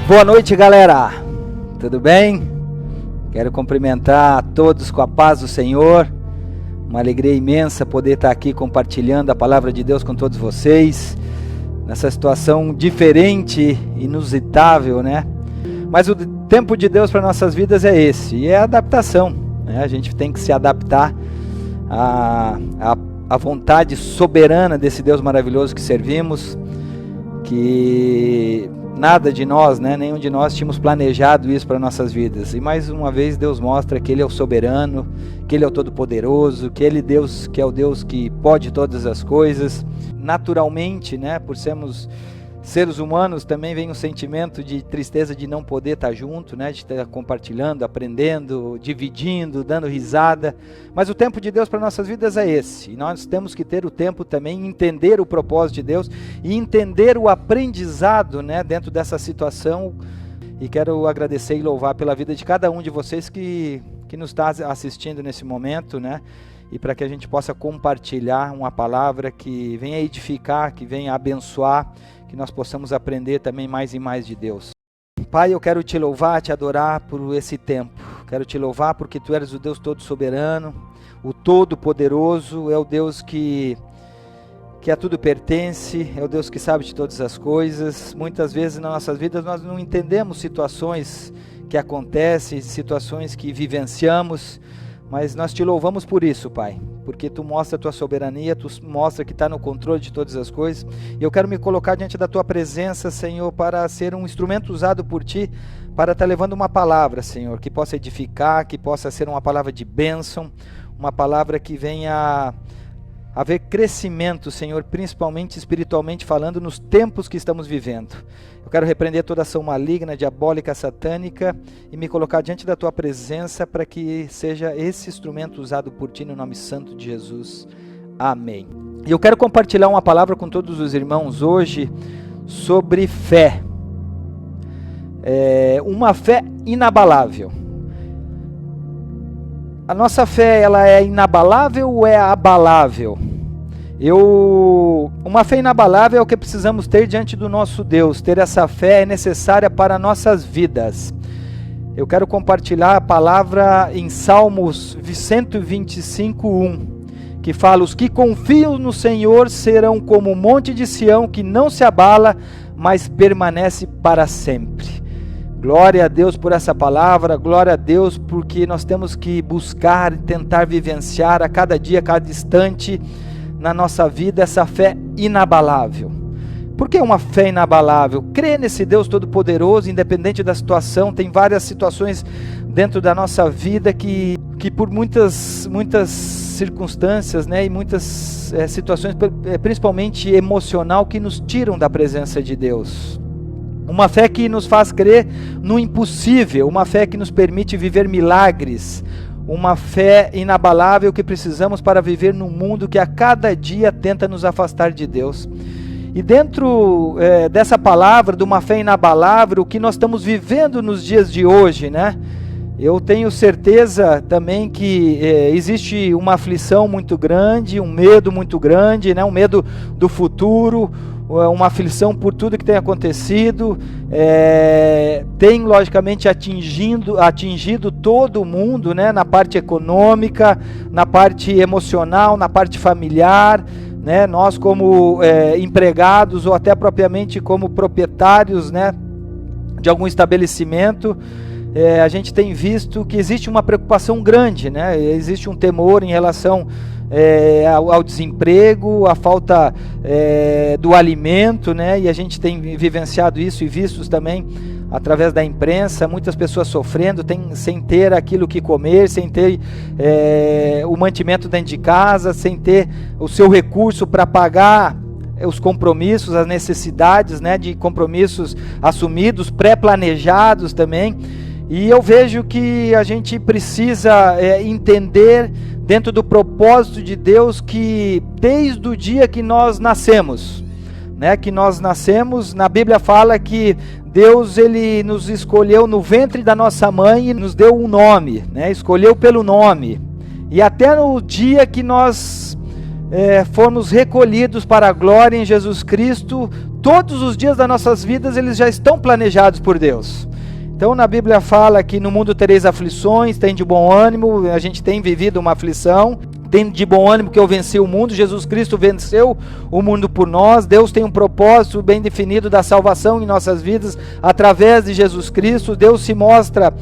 Boa noite, galera, tudo bem? Quero cumprimentar a todos com a paz do Senhor. Uma alegria imensa poder estar aqui compartilhando a palavra de Deus com todos vocês, nessa situação diferente, inusitável, né? Mas o tempo de Deus para nossas vidas é esse, e é a adaptação, né? A gente tem que se adaptar à vontade soberana desse Deus maravilhoso que servimos, que nada de nós, né, nenhum de nós tínhamos planejado isso para nossas vidas. E mais uma vez Deus mostra que Ele é o soberano, que Ele é o todo-poderoso, que Ele que é o Deus que pode todas as coisas. Naturalmente, né, por sermos seres humanos, também vem um sentimento de tristeza de não poder estar junto, né, de estar compartilhando, aprendendo, dividindo, dando risada. Mas o tempo de Deus para nossas vidas é esse. E nós temos que ter o tempo também, entender o propósito de Deus e entender o aprendizado, né, dentro dessa situação. E quero agradecer e louvar pela vida de cada um de vocês que nos está assistindo nesse momento, né? E para que a gente possa compartilhar uma palavra que venha edificar, que venha abençoar, que nós possamos aprender também mais e mais de Deus. Pai, eu quero te louvar, te adorar por esse tempo. Quero te louvar porque Tu eres o Deus todo soberano, o todo poderoso, é o Deus que a tudo pertence, é o Deus que sabe de todas as coisas. Muitas vezes nas nossas vidas nós não entendemos situações que acontecem, situações que vivenciamos, mas nós te louvamos por isso, Pai, porque Tu mostra a Tua soberania, Tu mostra que está no controle de todas as coisas. E eu quero me colocar diante da Tua presença, Senhor, para ser um instrumento usado por Ti, para estar levando uma palavra, Senhor, que possa edificar, que possa ser uma palavra de bênção, uma palavra que venha haver crescimento, Senhor, principalmente espiritualmente falando, nos tempos que estamos vivendo. Eu quero repreender toda ação maligna, diabólica, satânica e me colocar diante da Tua presença para que seja esse instrumento usado por Ti no nome santo de Jesus. Amém. E eu quero compartilhar uma palavra com todos os irmãos hoje sobre fé. Uma fé inabalável. A nossa fé, ela é inabalável ou é abalável? Uma fé inabalável é o que precisamos ter diante do nosso Deus. Ter essa fé é necessária para nossas vidas. Eu quero compartilhar a palavra em Salmos 125:1, que fala: os que confiam no Senhor serão como o monte de Sião, que não se abala, mas permanece para sempre. Glória a Deus por essa palavra, glória a Deus porque nós temos que buscar e tentar vivenciar a cada dia, a cada instante na nossa vida essa fé inabalável. Por que uma fé inabalável? Crer nesse Deus todo-poderoso, independente da situação. Tem várias situações dentro da nossa vida que por muitas circunstâncias, né, e muitas situações, principalmente emocional, que nos tiram da presença de Deus. Uma fé que nos faz crer no impossível, uma fé que nos permite viver milagres, uma fé inabalável que precisamos para viver num mundo que a cada dia tenta nos afastar de Deus. E dentro dessa palavra, de uma fé inabalável, o que nós estamos vivendo nos dias de hoje, né? Eu tenho certeza também que existe uma aflição muito grande, um medo muito grande, né? Um medo do futuro, uma aflição por tudo que tem acontecido, tem logicamente atingido todo mundo, né, na parte econômica, na parte emocional, na parte familiar, né, nós como empregados ou até propriamente como proprietários, né, de algum estabelecimento, a gente tem visto que existe uma preocupação grande, né, existe um temor em relação ao desemprego, à falta do alimento, né? E a gente tem vivenciado isso e visto também através da imprensa, muitas pessoas sofrendo, sem ter aquilo que comer, sem ter o mantimento dentro de casa, sem ter o seu recurso para pagar os compromissos, as necessidades, né, de compromissos assumidos, pré-planejados também. E eu vejo que a gente precisa entender dentro do propósito de Deus que desde o dia que nós nascemos, né, na Bíblia fala que Deus ele nos escolheu no ventre da nossa mãe e nos deu um nome, né, escolheu pelo nome. E até no dia que nós formos recolhidos para a glória em Jesus Cristo, Todos os dias das nossas vidas, eles já estão planejados por Deus. Então na Bíblia fala que no mundo tereis aflições, tem de bom ânimo, a gente tem vivido uma aflição, tem de bom ânimo que eu venci o mundo, Jesus Cristo venceu o mundo por nós, Deus tem um propósito bem definido da salvação em nossas vidas, através de Jesus Cristo, Deus se mostra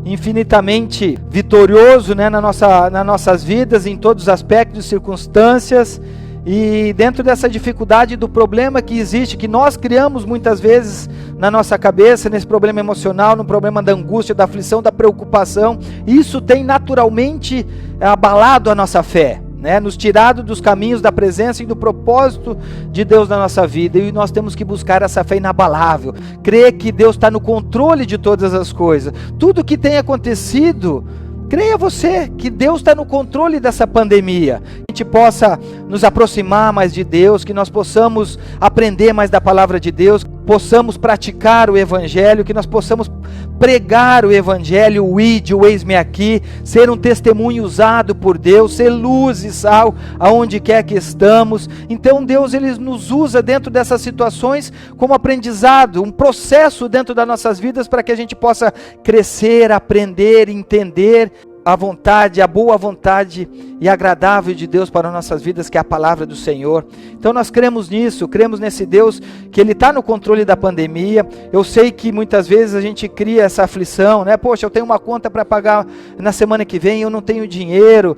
infinitamente vitorioso, né, nas nossas vidas, em todos os aspectos e circunstâncias. E dentro dessa dificuldade do problema que existe, que nós criamos muitas vezes na nossa cabeça, nesse problema emocional, no problema da angústia, da aflição, da preocupação, isso tem naturalmente abalado a nossa fé, né? Nos tirado dos caminhos da presença e do propósito de Deus na nossa vida, e nós temos que buscar essa fé inabalável, crer que Deus está no controle de todas as coisas, tudo que tem acontecido. Creia você que Deus está no controle dessa pandemia, que a gente possa nos aproximar mais de Deus, que nós possamos aprender mais da palavra de Deus, possamos praticar o Evangelho, que nós possamos pregar o Evangelho, o eis-me aqui, ser um testemunho usado por Deus, ser luz e sal aonde quer que estamos. Então Deus, Ele nos usa dentro dessas situações como aprendizado, um processo dentro das nossas vidas para que a gente possa crescer, aprender, entender a vontade, a boa vontade e agradável de Deus para nossas vidas, que é a palavra do Senhor. Então nós cremos nisso, cremos nesse Deus, que Ele está no controle da pandemia. Eu sei que muitas vezes a gente cria essa aflição, né? Poxa, eu tenho uma conta para pagar na semana que vem, eu não tenho dinheiro,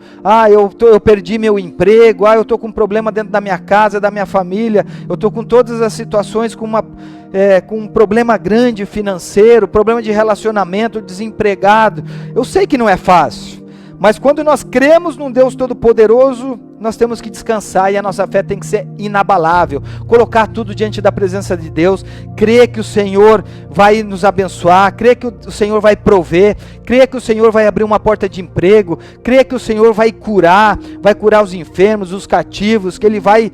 eu perdi meu emprego, eu estou com um problema dentro da minha casa, da minha família, eu estou com todas as situações, com um problema grande financeiro, problema de relacionamento, desempregado. Eu sei que não é fácil, mas quando nós cremos num Deus Todo-Poderoso, nós temos que descansar e a nossa fé tem que ser inabalável, colocar tudo diante da presença de Deus, crer que o Senhor vai nos abençoar, crer que o Senhor vai prover, crer que o Senhor vai abrir uma porta de emprego, crer que o Senhor vai curar os enfermos, os cativos, que Ele vai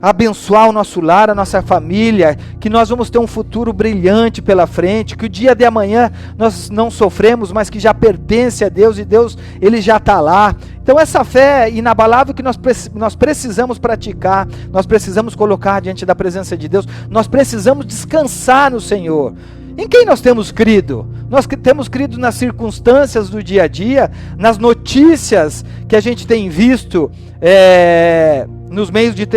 abençoar o nosso lar, a nossa família, que nós vamos ter um futuro brilhante pela frente, que o dia de amanhã nós não sofremos, mas que já pertence a Deus e Deus, Ele já está lá. Então essa fé inabalável que nós precisamos praticar, nós precisamos colocar diante da presença de Deus, nós precisamos descansar no Senhor. Em quem nós temos crido? Nós temos crido nas circunstâncias do dia a dia, nas notícias que a gente tem visto nos meios de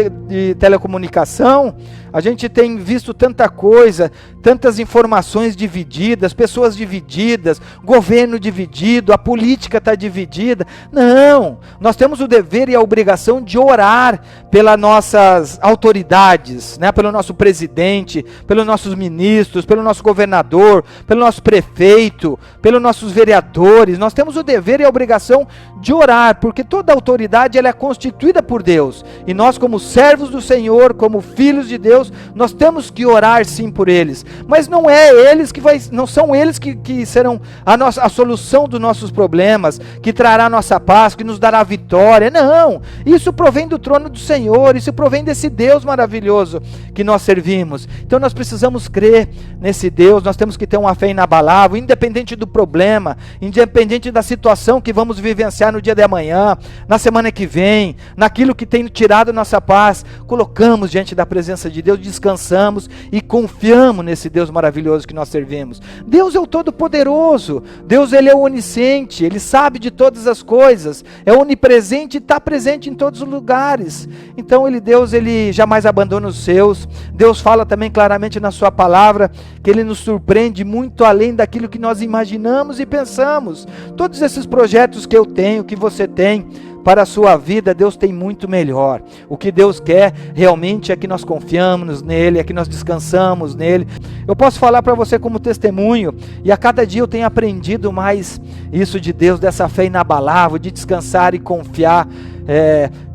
telecomunicação. A gente tem visto tanta coisa, tantas informações divididas, pessoas divididas, governo dividido, a política está dividida. Não, nós temos o dever e a obrigação de orar pelas nossas autoridades, né? Pelo nosso presidente, pelos nossos ministros, pelo nosso governador, pelo nosso prefeito, pelos nossos vereadores. Nós temos o dever e a obrigação de orar, porque toda autoridade ela é constituída por Deus, e nós, como servos do Senhor, como filhos de Deus, nós temos que orar sim por eles, mas não são eles que serão a solução dos nossos problemas, que trará a nossa paz, que nos dará vitória. Não, isso provém do trono do Senhor, isso provém desse Deus maravilhoso que nós servimos. Então nós precisamos crer nesse Deus, nós temos que ter uma fé inabalável, independente do problema, independente da situação que vamos vivenciar no dia de amanhã, na semana que vem, naquilo que tem tirado nossa paz, colocamos diante da presença de Deus, descansamos e confiamos nesse Deus maravilhoso que nós servimos. Deus é o Todo-Poderoso, Deus Ele é o onisciente, Ele sabe de todas as coisas, é onipresente e está presente em todos os lugares. Então Deus Ele jamais abandona os seus. Deus fala também claramente na sua palavra que Ele nos surpreende muito além daquilo que nós imaginamos e pensamos. Todos esses projetos que eu tenho, que você tem para a sua vida, Deus tem muito melhor. O que Deus quer realmente é que nós confiamos nele, é que nós descansamos nele. Eu posso falar para você como testemunho, e a cada dia eu tenho aprendido mais isso de Deus, dessa fé inabalável, de descansar e confiar.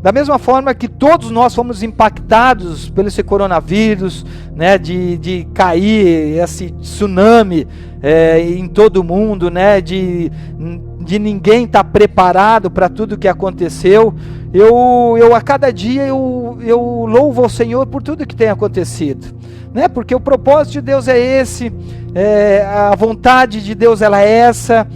Da mesma forma que todos nós fomos impactados pelo esse coronavírus, né, de cair esse tsunami em todo o mundo, né, de ninguém estar preparado para tudo que aconteceu. Eu a cada dia eu louvo ao Senhor por tudo que tem acontecido, né? Porque o propósito de Deus é esse, a vontade de Deus ela é essa,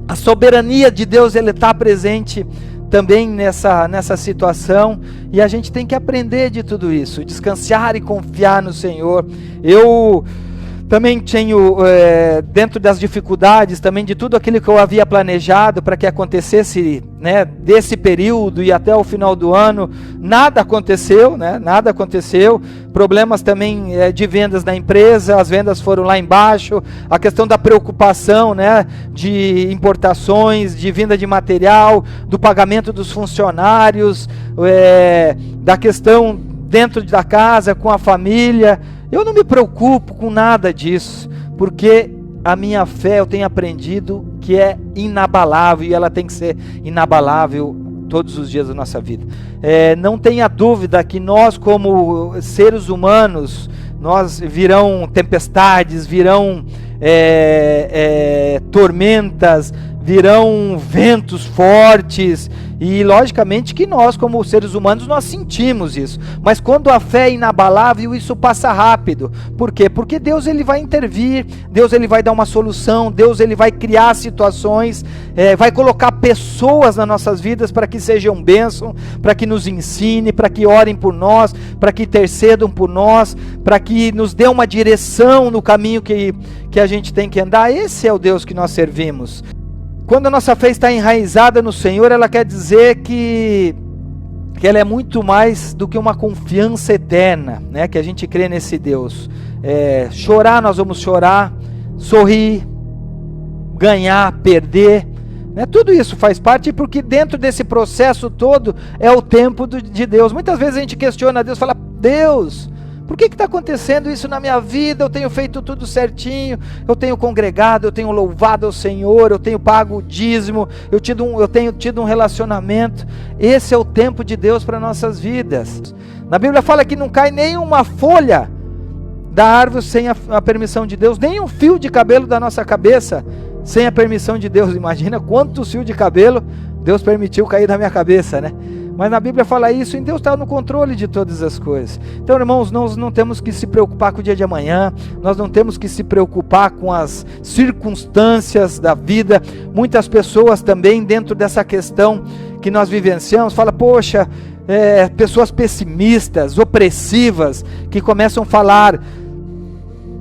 a soberania de Deus ele está presente também nessa situação, e a gente tem que aprender de tudo isso, descansar e confiar no Senhor. Eu também tenho, dentro das dificuldades, também de tudo aquilo que eu havia planejado para que acontecesse, né, desse período e até o final do ano, nada aconteceu, né, nada aconteceu. Problemas também de vendas na empresa, as vendas foram lá embaixo, a questão da preocupação, né, de importações, de vinda de material, do pagamento dos funcionários, da questão dentro da casa, com a família. Eu não me preocupo com nada disso, porque a minha fé eu tenho aprendido que é inabalável, e ela tem que ser inabalável todos os dias da nossa vida. Não tenha dúvida que nós, como seres humanos, nós virão tempestades, virão tormentas, virão ventos fortes, e logicamente que nós, como seres humanos, nós sentimos isso. Mas quando a fé é inabalável, isso passa rápido. Por quê? Porque Deus, ele vai intervir, Deus, ele vai dar uma solução, Deus, ele vai criar situações, vai colocar pessoas nas nossas vidas para que sejam bênção, para que nos ensine, para que orem por nós, para que intercedam por nós, para que nos dê uma direção no caminho que a gente tem que andar. Esse é o Deus que nós servimos. Quando a nossa fé está enraizada no Senhor, ela quer dizer que ela é muito mais do que uma confiança eterna, né? Que a gente crê nesse Deus. Chorar, nós vamos chorar, sorrir, ganhar, perder, né? Tudo isso faz parte, porque dentro desse processo todo é o tempo de Deus. Muitas vezes a gente questiona Deus, fala: Deus, por que está acontecendo isso na minha vida? Eu tenho feito tudo certinho, eu tenho congregado, eu tenho louvado ao Senhor, eu tenho pago o dízimo, eu tenho tido um relacionamento. Esse é o tempo de Deus para nossas vidas. Na Bíblia fala que não cai nem uma folha da árvore sem a permissão de Deus, nem um fio de cabelo da nossa cabeça sem a permissão de Deus. Imagina quantos fios de cabelo Deus permitiu cair da minha cabeça, né? Mas na Bíblia fala isso, e Deus está no controle de todas as coisas. Então, irmãos, nós não temos que se preocupar com o dia de amanhã, nós não temos que se preocupar com as circunstâncias da vida. Muitas pessoas também, dentro dessa questão que nós vivenciamos, falam: poxa, pessoas pessimistas, opressivas, que começam a falar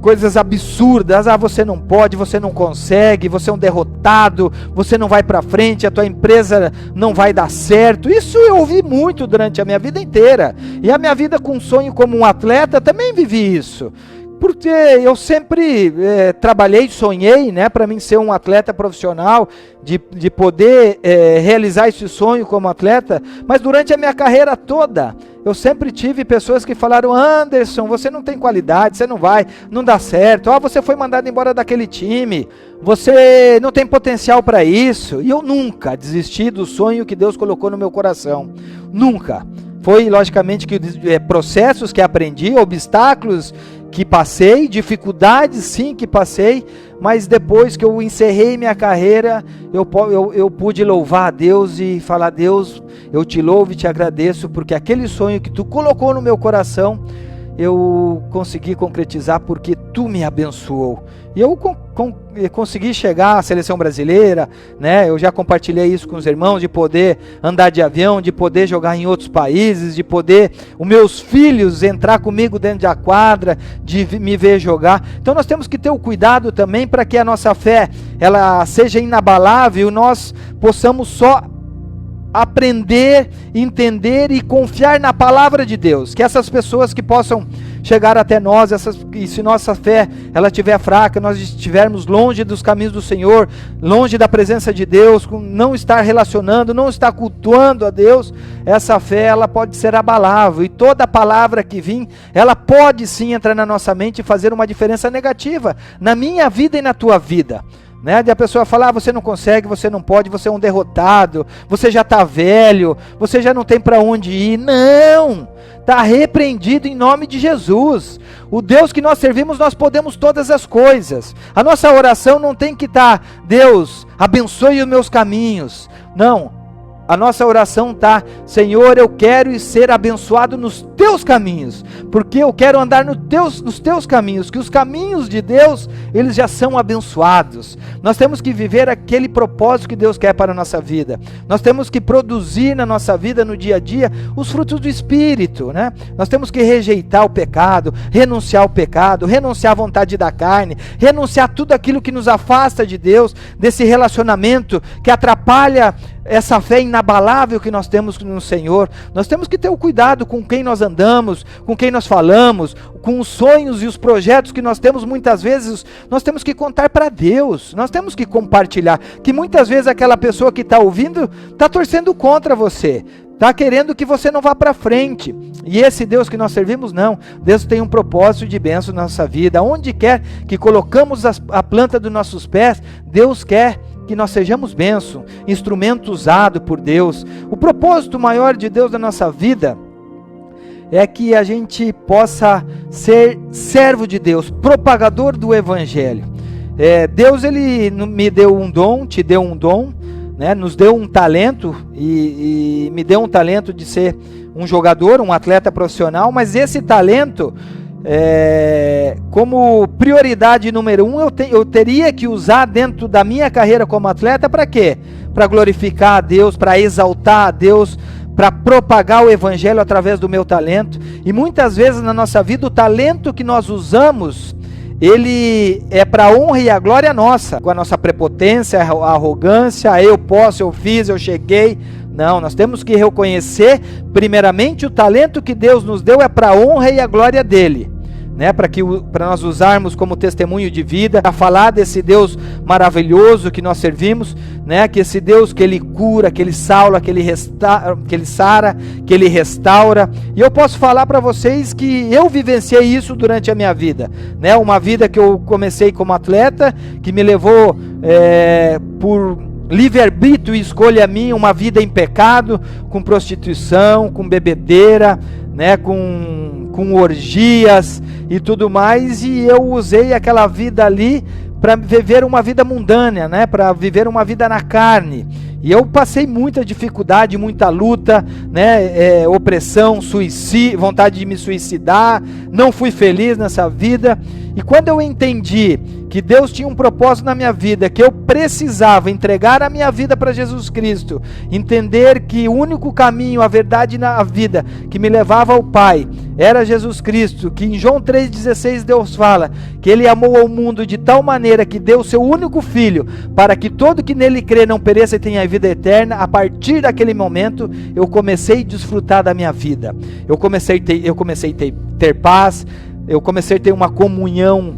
coisas absurdas. Você não pode, você não consegue, você é um derrotado, você não vai para frente, a tua empresa não vai dar certo. Isso eu ouvi muito durante a minha vida inteira, e a minha vida com sonho como um atleta também vivi isso, porque eu sempre trabalhei, sonhei, né, para mim ser um atleta profissional, de poder realizar esse sonho como atleta. Mas durante a minha carreira toda, eu sempre tive pessoas que falaram: Anderson, você não tem qualidade, você não dá certo, você foi mandado embora daquele time, você não tem potencial para isso. E eu nunca desisti do sonho que Deus colocou no meu coração, nunca. Foi logicamente que processos que aprendi, obstáculos que passei, dificuldades sim que passei, mas depois que eu encerrei minha carreira, eu pude louvar a Deus e falar: Deus, eu te louvo e te agradeço, porque aquele sonho que tu colocou no meu coração, eu consegui concretizar, porque tu me abençoou. E eu consegui chegar à seleção brasileira, né? Eu já compartilhei isso com os irmãos, de poder andar de avião, de poder jogar em outros países, de poder os meus filhos entrar comigo dentro da quadra, de me ver jogar. Então nós temos que ter o cuidado também para que a nossa fé ela seja inabalável, nós possamos só aprender, entender e confiar na palavra de Deus. Que essas pessoas que possam chegar até nós, e se nossa fé ela estiver fraca, nós estivermos longe dos caminhos do Senhor, longe da presença de Deus, não estar relacionando, não estar cultuando a Deus, essa fé ela pode ser abalável, e toda palavra que vir, ela pode sim entrar na nossa mente e fazer uma diferença negativa na minha vida e na tua vida, né? De a pessoa falar: você não consegue, você não pode, você é um derrotado, você já está velho, você já não tem para onde ir. Não, está repreendido em nome de Jesus. O Deus que nós servimos, nós podemos todas as coisas. A nossa oração não tem que estar: Deus, abençoe os meus caminhos. Não, A nossa oração está: Senhor, eu quero ser abençoado nos teus caminhos, porque eu quero andar nos teus caminhos, que os caminhos de Deus, eles já são abençoados. Nós temos que viver aquele propósito que Deus quer para a nossa vida. Nós temos que produzir na nossa vida, no dia a dia, os frutos do Espírito, né? Nós temos que rejeitar o pecado, renunciar ao pecado, renunciar à vontade da carne, renunciar a tudo aquilo que nos afasta de Deus, desse relacionamento que atrapalha essa fé inabalável que nós temos no Senhor. Nós temos que ter o cuidado com quem nós andamos, com quem nós falamos, com os sonhos e os projetos que nós temos. Muitas vezes nós temos que contar para Deus, nós temos que compartilhar, que muitas vezes aquela pessoa que está ouvindo está torcendo contra você, está querendo que você não vá para frente. E esse Deus que nós servimos, não. Deus tem um propósito de bênção na nossa vida. Onde quer que colocamos a planta dos nossos pés, Deus quer que nós sejamos bênção, instrumento usado por Deus. O propósito maior de Deus na nossa vida é que a gente possa ser servo de Deus, propagador do Evangelho. Deus, Ele me deu um dom, te deu um dom, né? Nos deu um talento e me deu um talento de ser um jogador, um atleta profissional, mas esse talento, como prioridade número 1, eu teria que usar dentro da minha carreira como atleta para quê? Para glorificar a Deus, para exaltar a Deus, para propagar o Evangelho através do meu talento. E muitas vezes na nossa vida o talento que nós usamos, ele é para a honra e a glória nossa, com a nossa prepotência, a arrogância, eu posso, eu fiz, eu cheguei. Não, nós temos que reconhecer primeiramente o talento que Deus nos deu é para a honra e a glória dele, né? Para nós usarmos como testemunho de vida, para falar desse Deus maravilhoso que nós servimos, né? Que esse Deus que Ele cura, que Ele salva, que Ele sara, que Ele restaura. E eu posso falar para vocês que eu vivenciei isso durante a minha vida, né? Uma vida que eu comecei como atleta, que me levou por livre-arbítrio e escolha minha, uma vida em pecado, com prostituição, com bebedeira, né, com orgias e tudo mais, e eu usei aquela vida ali para viver uma vida mundana, né, para viver uma vida na carne. E eu passei muita dificuldade, muita luta, né, opressão, suicídio, vontade de me suicidar, não fui feliz nessa vida. E quando eu entendi que Deus tinha um propósito na minha vida, que eu precisava entregar a minha vida para Jesus Cristo, entender que o único caminho, a verdade na vida que me levava ao Pai era Jesus Cristo, que em João 3,16 Deus fala que Ele amou ao mundo de tal maneira que deu o seu único Filho, para que todo que nele crê não pereça e tenha a vida eterna. A partir daquele momento eu comecei a desfrutar da minha vida, eu comecei a ter paz, eu comecei a ter uma comunhão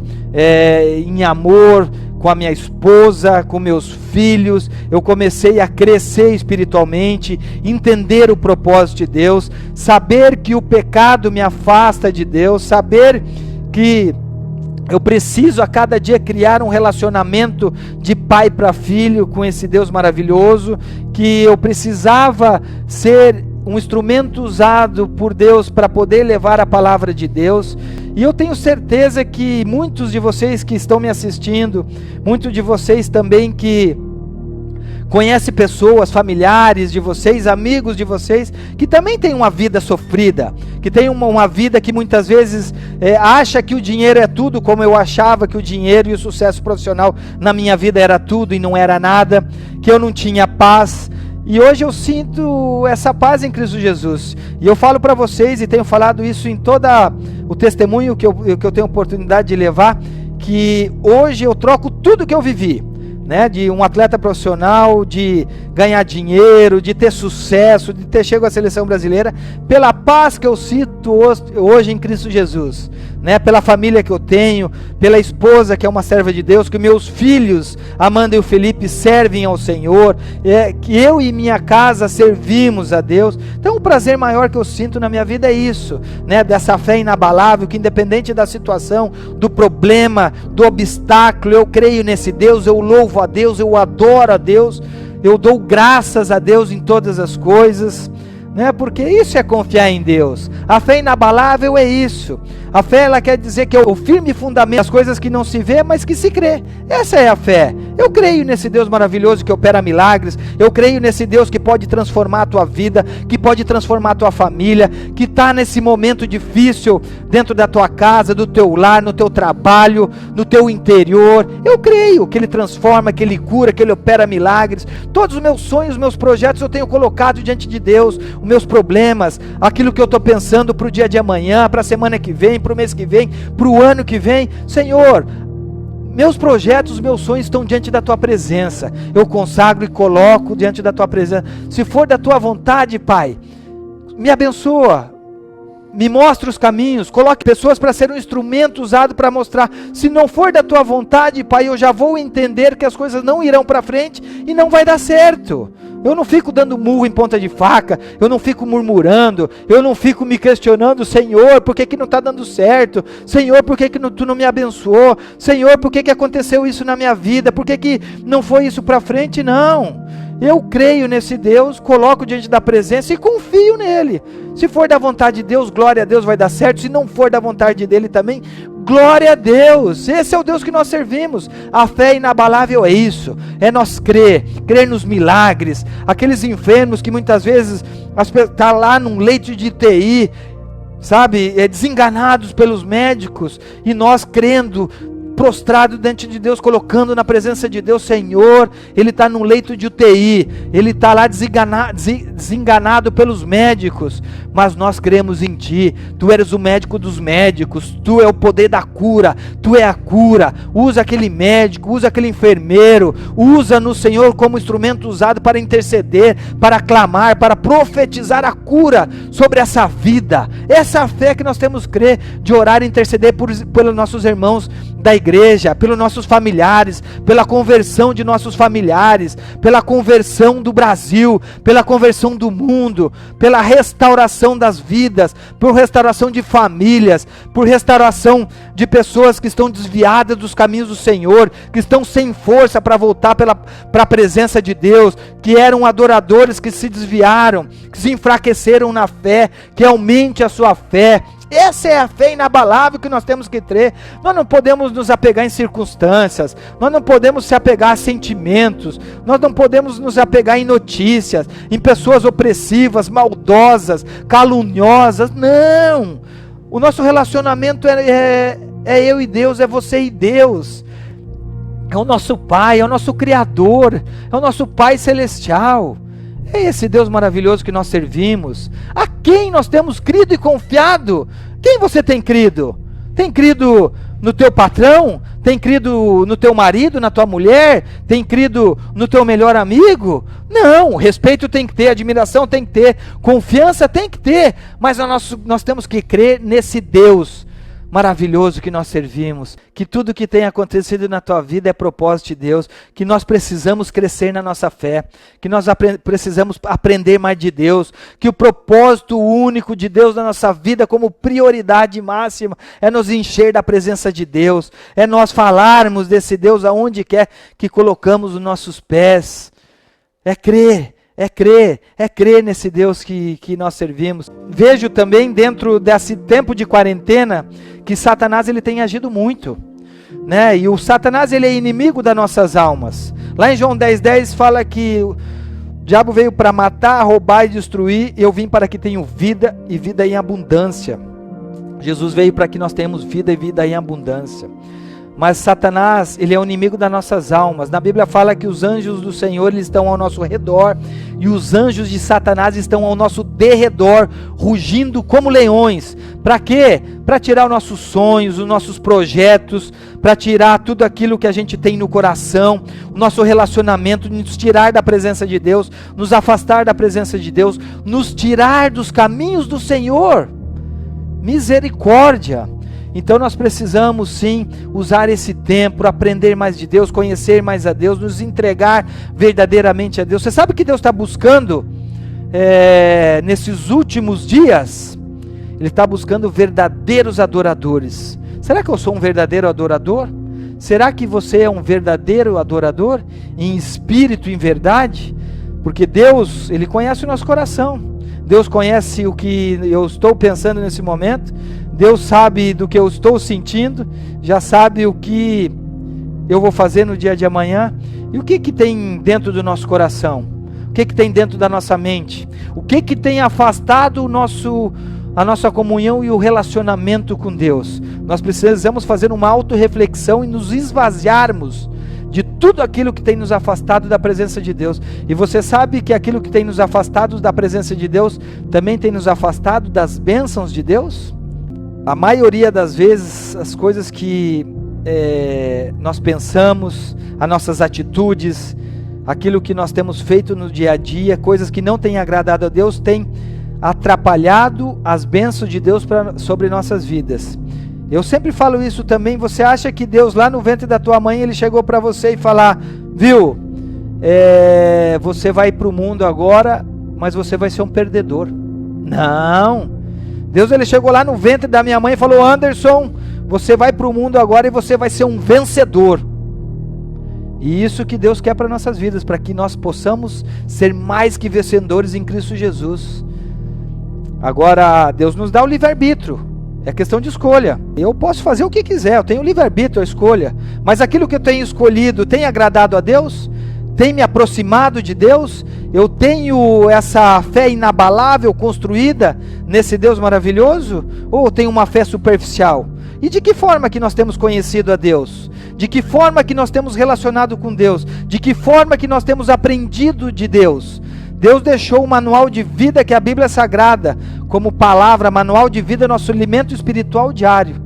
em amor com a minha esposa, com meus filhos. Eu comecei a crescer espiritualmente, entender o propósito de Deus, saber que o pecado me afasta de Deus, saber que eu preciso a cada dia criar um relacionamento de pai para filho com esse Deus maravilhoso, que eu precisava ser um instrumento usado por Deus para poder levar a palavra de Deus. E eu tenho certeza que muitos de vocês que estão me assistindo, muitos de vocês também que conhecem pessoas, familiares de vocês, amigos de vocês, que também têm uma vida sofrida, que tem uma vida que muitas vezes acha que o dinheiro é tudo, como eu achava que o dinheiro e o sucesso profissional na minha vida era tudo e não era nada, que eu não tinha paz. E hoje eu sinto essa paz em Cristo Jesus. E eu falo para vocês, e tenho falado isso em todo o testemunho que eu tenho oportunidade de levar, que hoje eu troco tudo que eu vivi, né, de um atleta profissional, de ganhar dinheiro, de ter sucesso, de ter chegado à seleção brasileira, pela paz que eu sinto hoje em Cristo Jesus, né, pela família que eu tenho, pela esposa que é uma serva de Deus, que meus filhos, Amanda e o Felipe, servem ao Senhor, que eu e minha casa servimos a Deus. Então o prazer maior que eu sinto na minha vida é isso, né, dessa fé inabalável, que independente da situação, do problema, do obstáculo, eu creio nesse Deus, eu louvo a Deus, eu adoro a Deus, eu dou graças a Deus em todas as coisas, né? Porque isso é confiar em Deus. A fé inabalável é isso. A fé, ela quer dizer que é o firme fundamento das coisas que não se vê, mas que se crê. Essa é a fé. Eu creio nesse Deus maravilhoso que opera milagres. Eu creio nesse Deus que pode transformar a tua vida, que pode transformar a tua família, que está nesse momento difícil dentro da tua casa, do teu lar, no teu trabalho, no teu interior. Eu creio que Ele transforma, que Ele cura, que Ele opera milagres. Todos os meus sonhos, meus projetos eu tenho colocado diante de Deus, os meus problemas, aquilo que eu estou pensando para o dia de amanhã, para a semana que vem, para o mês que vem, para o ano que vem. Senhor, meus projetos, meus sonhos estão diante da Tua presença. Eu consagro e coloco diante da Tua presença. Se for da Tua vontade, Pai, me abençoa, me mostra os caminhos, coloque pessoas para ser um instrumento usado para mostrar. Se não for da Tua vontade, Pai, eu já vou entender que as coisas não irão para frente e não vai dar certo. Eu não fico dando murro em ponta de faca, eu não fico murmurando, eu não fico me questionando, Senhor, por que que não está dando certo? Senhor, por que que Tu não me abençoou? Senhor, por que que aconteceu isso na minha vida? Por que que não foi isso para frente? Não. Eu creio nesse Deus, coloco diante da presença e confio nele. Se for da vontade de Deus, glória a Deus, vai dar certo. Se não for da vontade dele também, glória a Deus. Esse é o Deus que nós servimos. A fé inabalável é isso, é nós crer nos milagres. Aqueles enfermos que muitas vezes estão lá num leito de UTI, sabe, desenganados pelos médicos, e nós crendo, prostrado diante de Deus, colocando na presença de Deus, Senhor, ele está num leito de UTI, ele está lá desenganado pelos médicos, mas nós cremos em Ti, Tu eres o médico dos médicos, Tu é o poder da cura, Tu é a cura. Usa aquele médico, usa aquele enfermeiro, usa-nos, Senhor, como instrumento usado para interceder, para clamar, para profetizar a cura sobre essa vida. Essa fé que nós temos que crer, de orar e interceder pelos nossos irmãos da igreja, pelos nossos familiares, pela conversão de nossos familiares, pela conversão do Brasil, pela conversão do mundo, pela restauração das vidas, por restauração de famílias, por restauração de pessoas que estão desviadas dos caminhos do Senhor, que estão sem força para voltar para a presença de Deus, que eram adoradores que se desviaram, que se enfraqueceram na fé, que aumente a sua fé. Essa é a fé inabalável que nós temos que ter. Nós não podemos nos apegar em circunstâncias, nós não podemos se apegar a sentimentos, nós não podemos nos apegar em notícias, em pessoas opressivas, maldosas, caluniosas. Não! O nosso relacionamento é eu e Deus, é você e Deus. É o nosso Pai, é o nosso Criador, é o nosso Pai Celestial. É esse Deus maravilhoso que nós servimos. A quem nós temos crido e confiado? Quem você tem crido? Tem crido no teu patrão? Tem crido no teu marido, na tua mulher? Tem crido no teu melhor amigo? Não, respeito tem que ter, admiração tem que ter, confiança tem que ter, mas nós temos que crer nesse Deus maravilhoso que nós servimos, que tudo que tem acontecido na tua vida é propósito de Deus, que nós precisamos crescer na nossa fé, que nós precisamos aprender mais de Deus, que o propósito único de Deus na nossa vida como prioridade máxima é nos encher da presença de Deus, é nós falarmos desse Deus aonde quer que colocamos os nossos pés, é crer nesse Deus que nós servimos. Vejo também dentro desse tempo de quarentena que Satanás ele tem agido muito, né? E o Satanás ele é inimigo das nossas almas. Lá em João 10:10 fala que o diabo veio para matar, roubar e destruir, eu vim para que tenham vida e vida em abundância. Jesus veio para que nós tenhamos vida e vida em abundância. Mas Satanás, ele é o inimigo das nossas almas. Na Bíblia fala que os anjos do Senhor eles estão ao nosso redor e os anjos de Satanás estão ao nosso derredor, rugindo como leões. Para quê? Para tirar os nossos sonhos, os nossos projetos, para tirar tudo aquilo que a gente tem no coração, o nosso relacionamento, nos tirar da presença de Deus, nos afastar da presença de Deus, nos tirar dos caminhos do Senhor. Misericórdia! Então nós precisamos sim usar esse tempo, aprender mais de Deus, conhecer mais a Deus, nos entregar verdadeiramente a Deus. Você sabe o que Deus está buscando nesses últimos dias? Ele está buscando verdadeiros adoradores. Será que eu sou um verdadeiro adorador? Será que você é um verdadeiro adorador? Em espírito e em verdade? Porque Deus, Ele conhece o nosso coração. Deus conhece o que eu estou pensando nesse momento, Deus sabe do que eu estou sentindo, já sabe o que eu vou fazer no dia de amanhã. E o que tem dentro do nosso coração? O que tem dentro da nossa mente? O que tem afastado a nossa comunhão e o relacionamento com Deus? Nós precisamos fazer uma autorreflexão e nos esvaziarmos de tudo aquilo que tem nos afastado da presença de Deus. E você sabe que aquilo que tem nos afastado da presença de Deus também tem nos afastado das bênçãos de Deus? A maioria das vezes, as coisas que nós pensamos, as nossas atitudes, aquilo que nós temos feito no dia a dia, coisas que não têm agradado a Deus, têm atrapalhado as bênçãos de Deus sobre nossas vidas. Eu sempre falo isso também. Você acha que Deus lá no ventre da tua mãe, Ele chegou para você e falar, viu, você vai para o mundo agora, mas você vai ser um perdedor? Não. Deus, Ele chegou lá no ventre da minha mãe e falou, Anderson, você vai para o mundo agora e você vai ser um vencedor. E isso que Deus quer para nossas vidas, para que nós possamos ser mais que vencedores em Cristo Jesus. Agora, Deus nos dá o livre-arbítrio. É questão de escolha. Eu posso fazer o que quiser, eu tenho livre-arbítrio, a escolha. Mas aquilo que eu tenho escolhido tem agradado a Deus? Tem me aproximado de Deus? Eu tenho essa fé inabalável construída nesse Deus maravilhoso? Ou eu tenho uma fé superficial? E de que forma que nós temos conhecido a Deus? De que forma que nós temos relacionado com Deus? De que forma que nós temos aprendido de Deus? Deus deixou o manual de vida, que é a Bíblia Sagrada, como palavra, manual de vida, nosso alimento espiritual diário.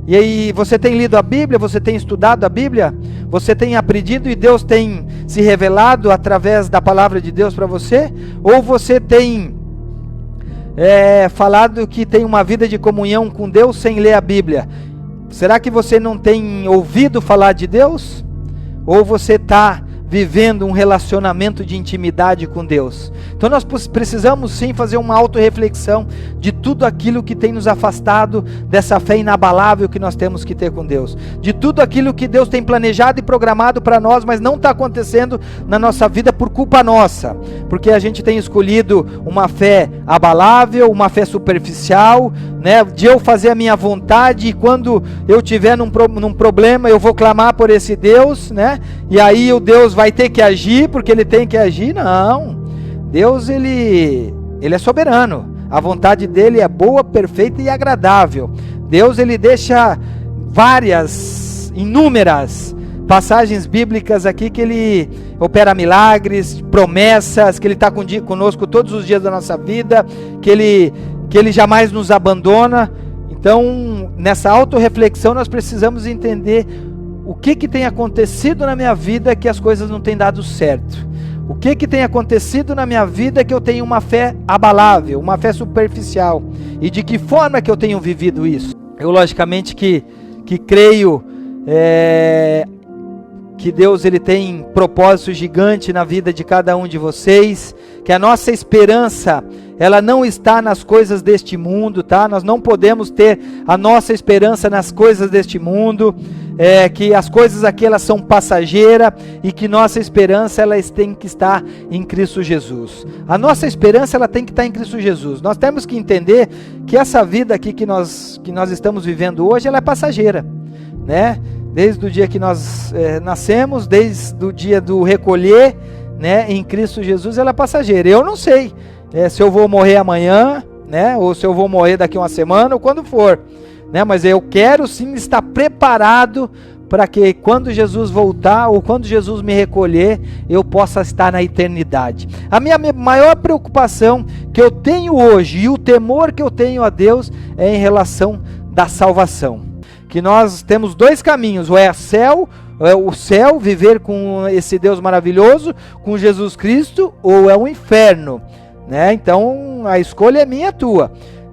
E aí, você tem lido a Bíblia, você tem estudado a Bíblia, você tem aprendido e Deus tem se revelado através da palavra de Deus para você? Ou você tem falado que tem uma vida de comunhão com Deus sem ler a Bíblia? Será que você não tem ouvido falar de Deus? Ou você está vivendo um relacionamento de intimidade com Deus? Então nós precisamos sim fazer uma autorreflexão de tudo aquilo que tem nos afastado dessa fé inabalável que nós temos que ter com Deus, de tudo aquilo que Deus tem planejado e programado para nós, mas não está acontecendo na nossa vida por culpa nossa, porque a gente tem escolhido uma fé abalável, uma fé superficial, né, de eu fazer a minha vontade, e quando eu tiver num problema eu vou clamar por esse Deus, né, e aí o Deus vai ter que agir porque Ele tem que agir. Não, Deus ele é soberano, a vontade dele é boa, perfeita e agradável. Deus ele deixa inúmeras passagens bíblicas aqui que Ele opera milagres, promessas, que Ele está conosco todos os dias da nossa vida, que Ele jamais nos abandona. Então, nessa autorreflexão nós precisamos entender o que tem acontecido na minha vida que as coisas não têm dado certo. O que tem acontecido na minha vida que eu tenho uma fé abalável, uma fé superficial. E de que forma que eu tenho vivido isso? Eu logicamente que creio que Deus ele tem propósito gigante na vida de cada um de vocês, que a nossa esperança ela não está nas coisas deste mundo, tá? Nós não podemos ter a nossa esperança nas coisas deste mundo, que as coisas aqui elas são passageiras e que nossa esperança ela tem que estar em Cristo Jesus. A nossa esperança ela tem que estar em Cristo Jesus. Nós temos que entender que essa vida aqui que nós estamos vivendo hoje ela é passageira, né? Desde o dia que nós nascemos, desde o dia do recolher, né, em Cristo Jesus, ela é passageira. Eu não sei se eu vou morrer amanhã, né, ou se eu vou morrer daqui uma semana, ou quando for, né, mas eu quero sim estar preparado para que quando Jesus voltar, ou quando Jesus me recolher, eu possa estar na eternidade. A minha maior preocupação que eu tenho hoje, e o temor que eu tenho a Deus, é em relação da salvação. Que nós temos dois caminhos, ou é o céu, viver com esse Deus maravilhoso, com Jesus Cristo, ou é o inferno, né? Então a escolha é minha e tua.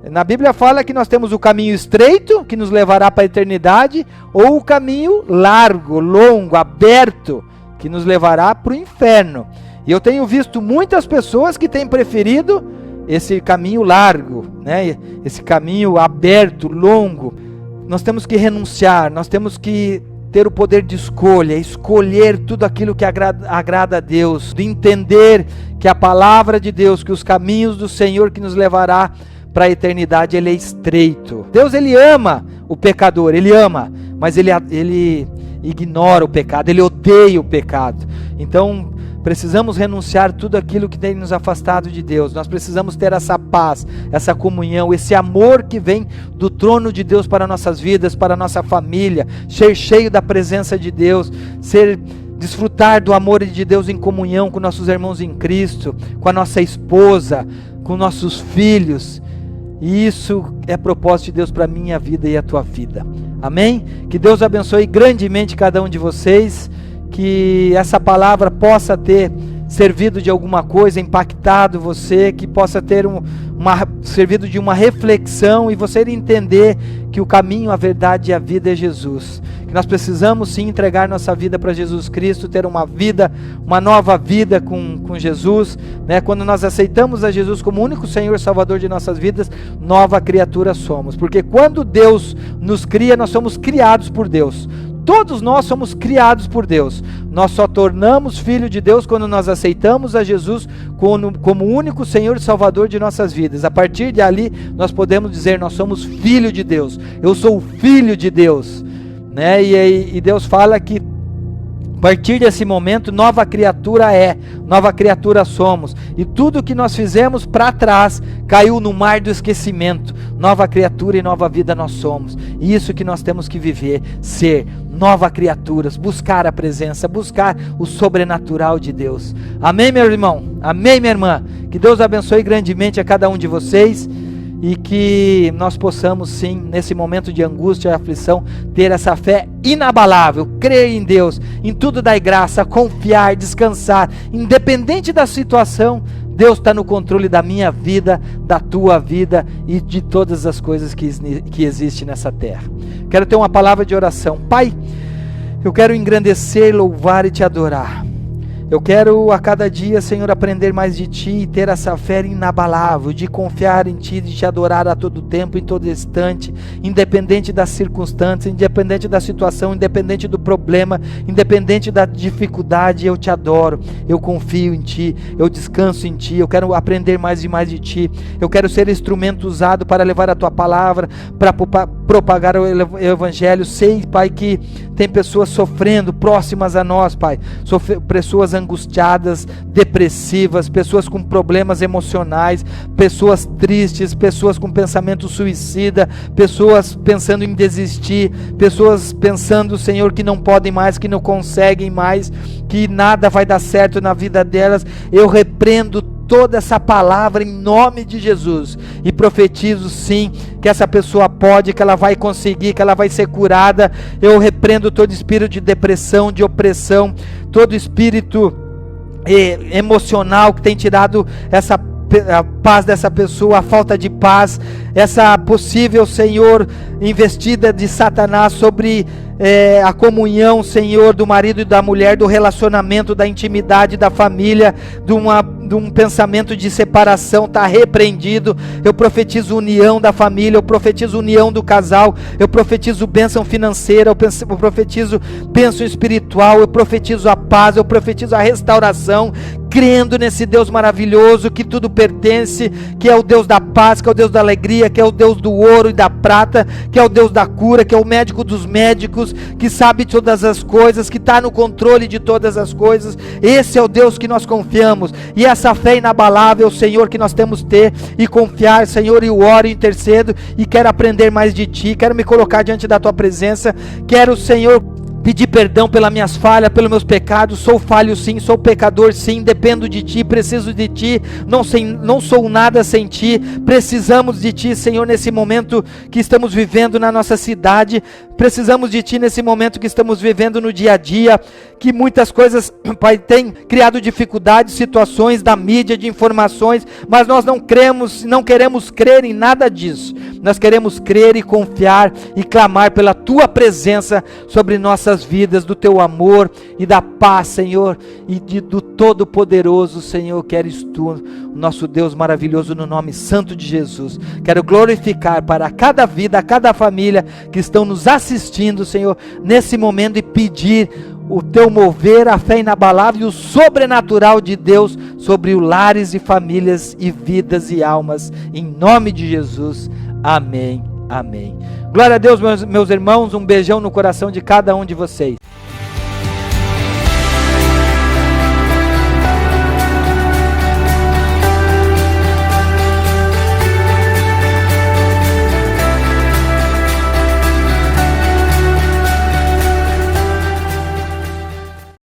Na Bíblia fala que nós temos o caminho estreito, que nos levará para a eternidade, ou o caminho largo, longo, aberto, que nos levará para o inferno. E eu tenho visto muitas pessoas que têm preferido esse caminho largo, né? Esse caminho aberto, longo. Nós temos que renunciar, nós temos que ter o poder de escolha, escolher tudo aquilo que agrada a Deus, de entender que a palavra de Deus, que os caminhos do Senhor que nos levará para a eternidade, ele é estreito. Deus, ele ama o pecador, ele ama, mas ele ignora o pecado, ele odeia o pecado. Então, precisamos renunciar tudo aquilo que tem nos afastado de Deus. Nós precisamos ter essa paz, essa comunhão, esse amor que vem do trono de Deus para nossas vidas, para nossa família, ser cheio da presença de Deus, desfrutar do amor de Deus em comunhão com nossos irmãos em Cristo, com a nossa esposa, com nossos filhos. E isso é propósito de Deus para a minha vida e a tua vida. Amém? Que Deus abençoe grandemente cada um de vocês, que essa palavra possa ter servido de alguma coisa, impactado você, que possa ter servido de uma reflexão e você entender que o caminho, a verdade e a vida é Jesus. Que nós precisamos sim entregar nossa vida para Jesus Cristo, ter uma nova vida com Jesus, né? Quando nós aceitamos a Jesus como único Senhor e Salvador de nossas vidas, nova criatura somos. Porque quando Deus nos cria, nós somos criados por Deus. Todos nós somos criados por Deus. Nós só tornamos filho de Deus quando nós aceitamos a Jesus como único Senhor e Salvador de nossas vidas. A partir de ali, nós podemos dizer, nós somos filho de Deus. Eu sou filho de Deus, né? E Deus fala que a partir desse momento, nova criatura somos. E tudo que nós fizemos para trás, caiu no mar do esquecimento. Nova criatura e nova vida nós somos. E isso que nós temos que viver, ser nova criaturas, buscar a presença, buscar o sobrenatural de Deus. Amém, meu irmão? Amém, minha irmã? Que Deus abençoe grandemente a cada um de vocês. E que nós possamos sim, nesse momento de angústia e aflição, ter essa fé inabalável, crer em Deus, em tudo dar graça, confiar, descansar, independente da situação, Deus está no controle da minha vida, da tua vida e de todas as coisas que existem nessa terra. Quero ter uma palavra de oração. Pai, eu quero engrandecer, louvar e te adorar. Eu quero a cada dia, Senhor, aprender mais de Ti e ter essa fé inabalável, de confiar em Ti, de Te adorar a todo tempo, em todo instante, independente das circunstâncias, independente da situação, independente do problema, independente da dificuldade, eu Te adoro, eu confio em Ti, eu descanso em Ti, eu quero aprender mais e mais de Ti, eu quero ser instrumento usado para levar a Tua palavra, para propagar o Evangelho. Sei, Pai, que tem pessoas sofrendo próximas a nós, Pai, pessoas angustiadas, depressivas, pessoas com problemas emocionais, pessoas tristes, pessoas com pensamento suicida, pessoas pensando em desistir, pessoas pensando, Senhor, que não podem mais, que não conseguem mais, que nada vai dar certo na vida delas. Eu repreendo toda essa palavra em nome de Jesus e profetizo sim que essa pessoa pode, que ela vai conseguir, que ela vai ser curada. Eu repreendo todo espírito de depressão, de opressão, todo espírito emocional que tem tirado a paz dessa pessoa, a falta de paz, essa possível, Senhor, investida de Satanás sobre a comunhão, Senhor, do marido e da mulher, do relacionamento, da intimidade, da família, de um pensamento de separação, está repreendido. Eu profetizo união da família, eu profetizo união do casal, eu profetizo bênção financeira, eu profetizo bênção espiritual, eu profetizo a paz, eu profetizo a restauração, crendo nesse Deus maravilhoso, que tudo pertence, que é o Deus da paz, que é o Deus da alegria, que é o Deus do ouro e da prata, que é o Deus da cura, que é o médico dos médicos, que sabe todas as coisas, que está no controle de todas as coisas. Esse é o Deus que nós confiamos, e essa fé inabalável, Senhor, que nós temos que ter e confiar, Senhor, e eu oro e intercedo, e quero aprender mais de Ti, quero me colocar diante da Tua presença, quero, Senhor, pedir perdão pelas minhas falhas, pelos meus pecados. Sou falho sim, sou pecador sim, dependo de Ti, preciso de Ti, não sou nada sem Ti, precisamos de Ti, Senhor, nesse momento que estamos vivendo na nossa cidade, precisamos de Ti nesse momento que estamos vivendo no dia a dia, que muitas coisas, Pai, tem criado dificuldades, situações da mídia, de informações, mas nós não queremos crer em nada disso. Nós queremos crer e confiar e clamar pela Tua presença sobre nossas vidas, do Teu amor e da paz, Senhor, e do Todo-Poderoso, Senhor, que eres Tu, o nosso Deus maravilhoso, no nome santo de Jesus. Quero glorificar para cada vida, cada família que estão nos assistindo, Senhor, nesse momento, e pedir o Teu mover, a fé inabalável e o sobrenatural de Deus sobre os lares e famílias e vidas e almas, em nome de Jesus, amém, amém. Glória a Deus, meus irmãos, um beijão no coração de cada um de vocês.